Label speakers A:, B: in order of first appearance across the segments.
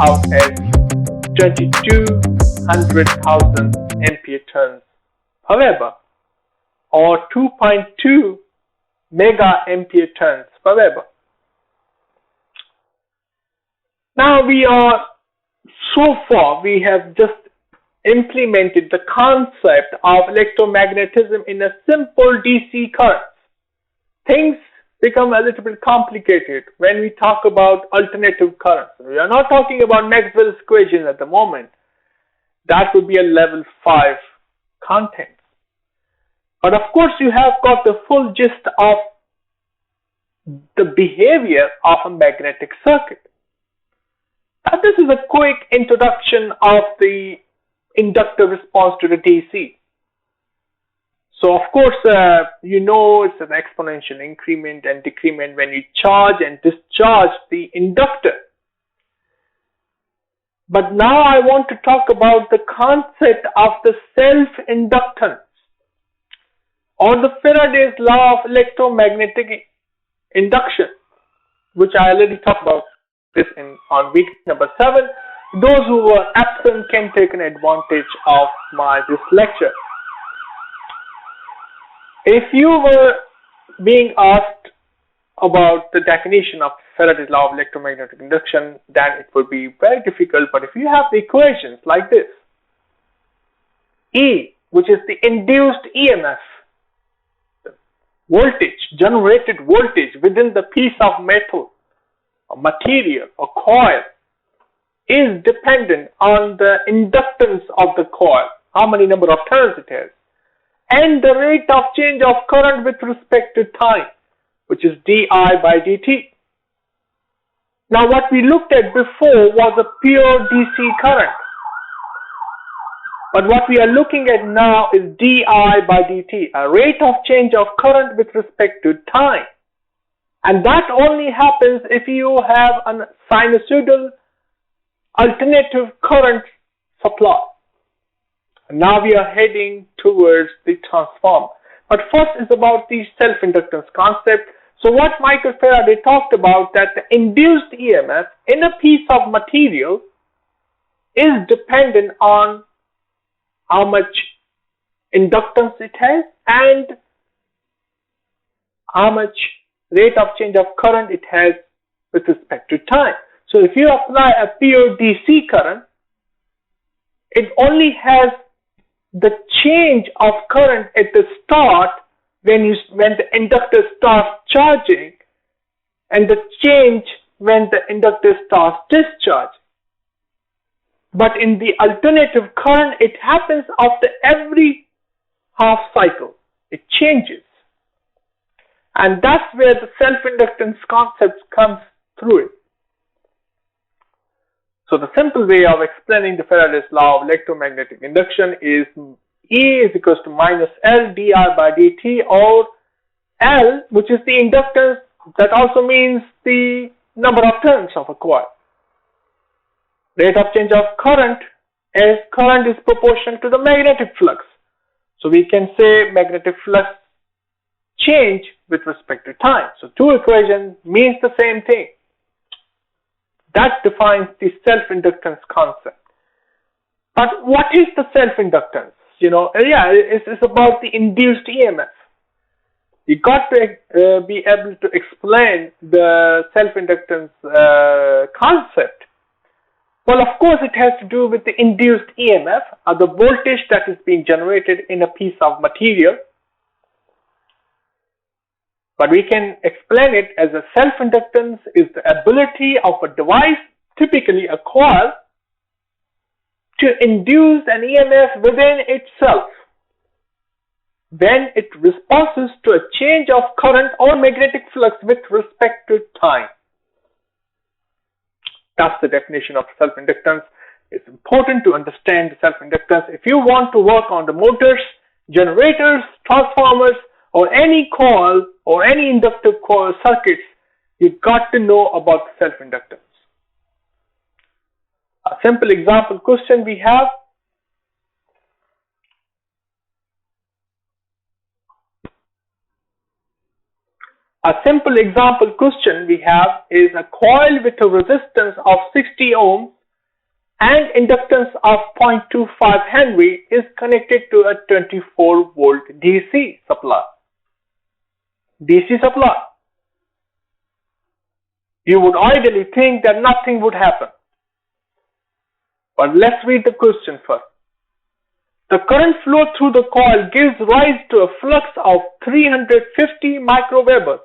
A: out as 2200,000 ampere turns per Weber, or 2.2 mega ampere turns per Weber. Now we have just implemented the concept of electromagnetism in a simple DC current. Things become a little bit complicated when we talk about alternative currents. We are not talking about Maxwell's equation at the moment. That would be a level 5 content. But of course you have got the full gist of the behavior of a magnetic circuit. Now this is a quick introduction of the inductor response to the DC. So of course, it's an exponential increment and decrement when you charge and discharge the inductor. But now I want to talk about the concept of the self-inductance, or the Faraday's law of electromagnetic induction, which I already talked about this on week number 7. Those who were absent can take an advantage of this lecture. If you were being asked about the definition of Faraday's law of electromagnetic induction, then it would be very difficult. But if you have the equations like this, E, which is the induced EMF, the voltage, generated voltage within the piece of metal, or material, or coil, is dependent on the inductance of the coil, how many number of turns it has, and the rate of change of current with respect to time, which is di by dt. Now what we looked at before was a pure DC current, but what we are looking at now is di by dt, a rate of change of current with respect to time. And that only happens if you have a sinusoidal alternative current supply. And now we are heading towards the transformer. But first is about the self-inductance concept. So what Michael Faraday talked about, that the induced EMF in a piece of material is dependent on how much inductance it has and how much rate of change of current it has with respect to time. So if you apply a pure DC current, it only has the change of current at the start when the inductor starts charging, and the change when the inductor starts discharging. But in the alternative current, it happens after every half cycle. It changes. And that's where the self-inductance concept comes through it. So the simple way of explaining the Faraday's law of electromagnetic induction is E is equals to minus L di by dt, or L, which is the inductance, that also means the number of turns of a coil. Rate of change of current, as current is proportional to the magnetic flux. So we can say magnetic flux change with respect to time. So two equations means the same thing. That defines the self-inductance concept. But what is the self-inductance? It's about the induced EMF. You got to be able to explain the self-inductance concept. Well, of course, it has to do with the induced EMF, the voltage that is being generated in a piece of material. But we can explain it as a self-inductance is the ability of a device, typically a coil, to induce an EMF within itself when it responds to a change of current or magnetic flux with respect to time. That's the definition of self-inductance. It's important to understand self-inductance. If you want to work on the motors, generators, transformers, or any coil or any inductive coil circuits, you've got to know about self-inductance. A simple example question we have. A simple example question we have is a coil with a resistance of 60 ohms and inductance of 0.25 Henry is connected to a 24 volt DC supply. DC supply. You would ideally think that nothing would happen. But let's read the question first. The current flow through the coil gives rise to a flux of 350 microwebers.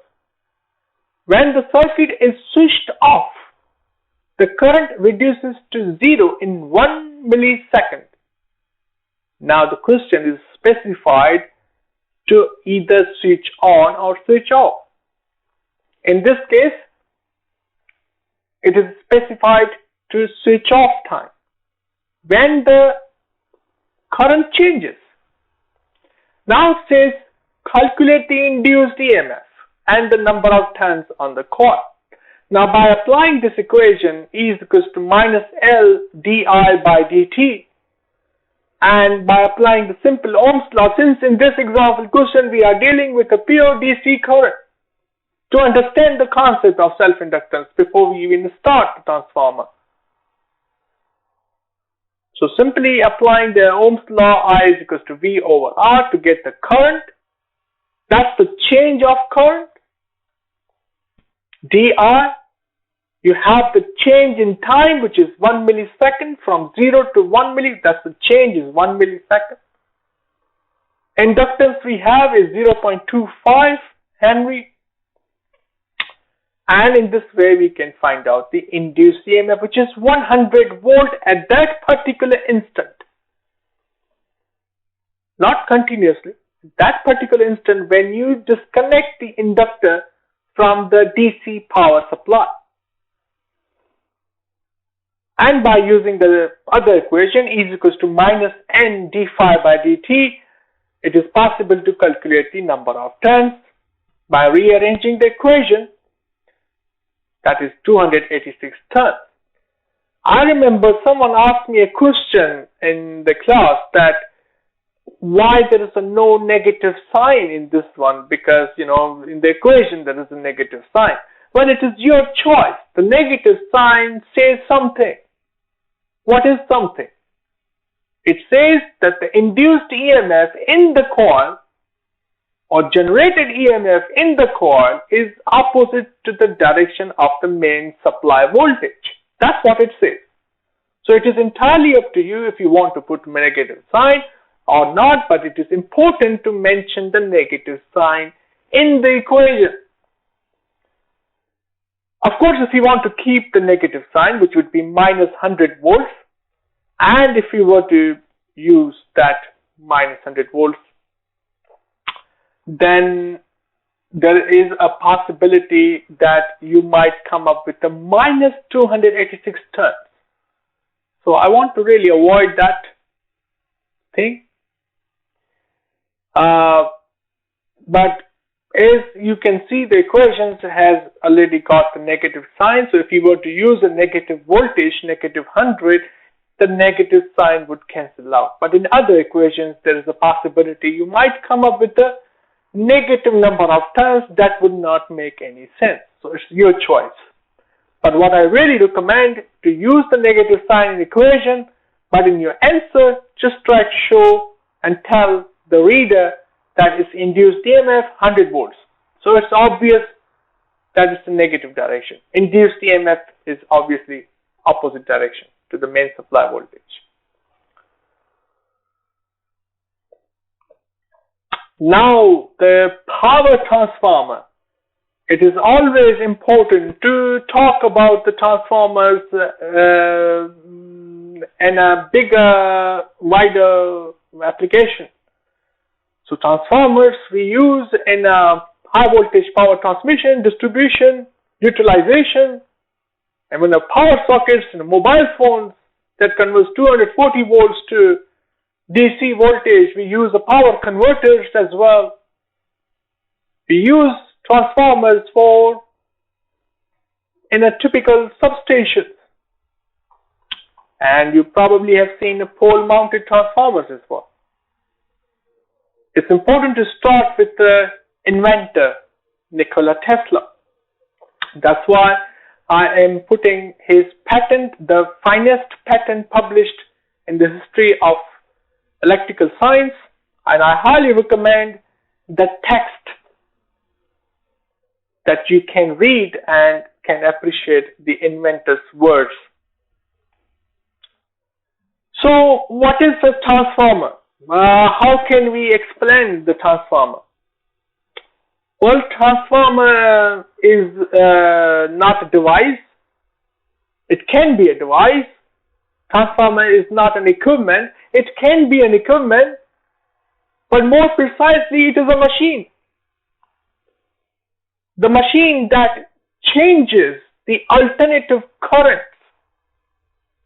A: When the circuit is switched off, the current reduces to 0 in 1 millisecond. Now the question is specified to either switch on or switch off. In this case, it is specified to switch off time. When the current changes. Now it says calculate the induced EMF and the number of turns on the coil. Now by applying this equation, E is equals to minus L di by dt, and by applying the simple Ohm's law, since in this example question we are dealing with a pure DC current, to understand the concept of self-inductance before we even start the transformer. So simply applying the Ohm's law, I is equals to V over R to get the current. That's the change of current. dI, you have the change in time, which is 1 millisecond from 0 to 1 milli. That's the change is 1 millisecond. Inductance we have is 0.25 Henry. And in this way we can find out the induced EMF, which is 100 volt at that particular instant. Not continuously. That particular instant when you disconnect the inductor from the DC power supply. And by using the other equation, E is equals to minus N d phi by dt, it is possible to calculate the number of turns by rearranging the equation. That is 286 turns. I remember someone asked me a question in the class that why there is a no negative sign in this one, because in the equation there is a negative sign. Well, it is your choice. The negative sign says something. What is something? It says that the induced EMF in the coil or generated EMF in the coil is opposite to the direction of the main supply voltage. That's what it says. So it is entirely up to you if you want to put negative sign or not, but it is important to mention the negative sign in the equation. Of course, if you want to keep the negative sign, which would be minus 100 volts, and if you were to use that minus 100 volts, then there is a possibility that you might come up with a minus 286 turns. So I want to really avoid that thing. But as you can see, the equations has already got the negative sign. So if you were to use a negative voltage, negative 100, the negative sign would cancel out. But in other equations, there is a possibility you might come up with a negative number of turns that would not make any sense. So it's your choice. But what I really recommend to use the negative sign in the equation, but in your answer, just try to show and tell the reader that it's induced EMF 100 volts. So it's obvious that it's the negative direction. Induced EMF is obviously opposite direction to the main supply voltage. Now, the power transformer. It is always important to talk about the transformers in a bigger, wider application. So transformers we use in high voltage power transmission, distribution, utilization, and when the power sockets in mobile phones that converts 240 volts to DC voltage, we use the power converters as well. We use transformers for in a typical substation, and you probably have seen pole mounted transformers as well. It's important to start with the inventor, Nikola Tesla. That's why I am putting his patent, the finest patent published in the history of electrical science, and I highly recommend the text that you can read and can appreciate the inventor's words. So what is a transformer? How can we explain the transformer? Well, transformer is not a device. It can be a device. Transformer is not an equipment. It can be an equipment, but more precisely, it is a machine. The machine that changes the alternative currents.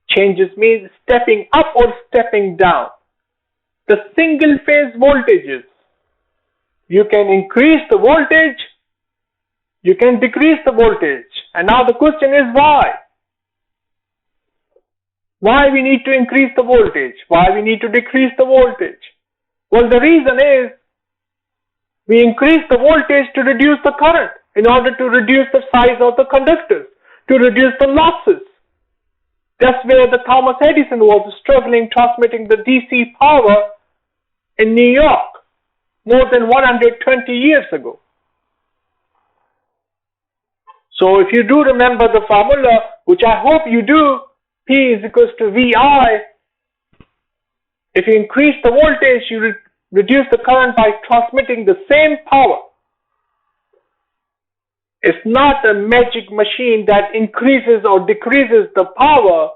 A: Changes means stepping up or stepping down. The single phase voltages. You can increase the voltage, you can decrease the voltage. And now the question is why? Why we need to increase the voltage? Why we need to decrease the voltage? Well, the reason is we increase the voltage to reduce the current in order to reduce the size of the conductors, to reduce the losses. That's where the Thomas Edison was struggling transmitting the DC power in New York more than 120 years ago. So if you do remember the formula, which I hope you do, P is equals to VI. If you increase the voltage, you reduce the current by transmitting the same power. It's not a magic machine that increases or decreases the power.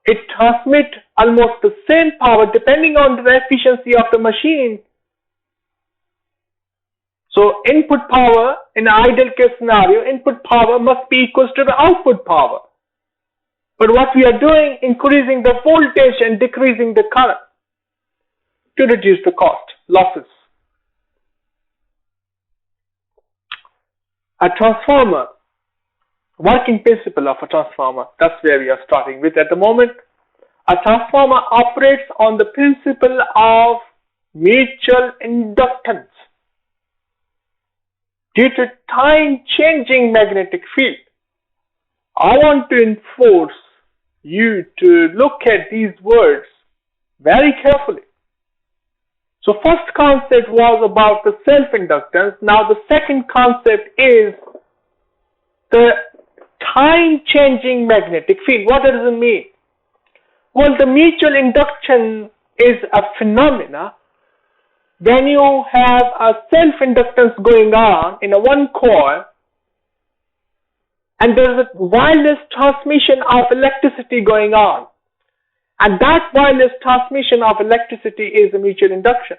A: It transmits almost the same power depending on the efficiency of the machine. So input power in an ideal case scenario, input power must be equal to the output power. But what we are doing, increasing the voltage and decreasing the current to reduce the cost, losses. A transformer, working principle of a transformer, that's where we are starting with at the moment. A transformer operates on the principle of mutual inductance. Due to time-changing magnetic field, I want to enforce you to look at these words very carefully. So first concept was about the self-inductance. Now the second concept is the time-changing magnetic field. What does it mean? Well, the mutual induction is a phenomena when you have a self-inductance going on in a one coil and there is a wireless transmission of electricity going on. And that wireless transmission of electricity is a mutual induction.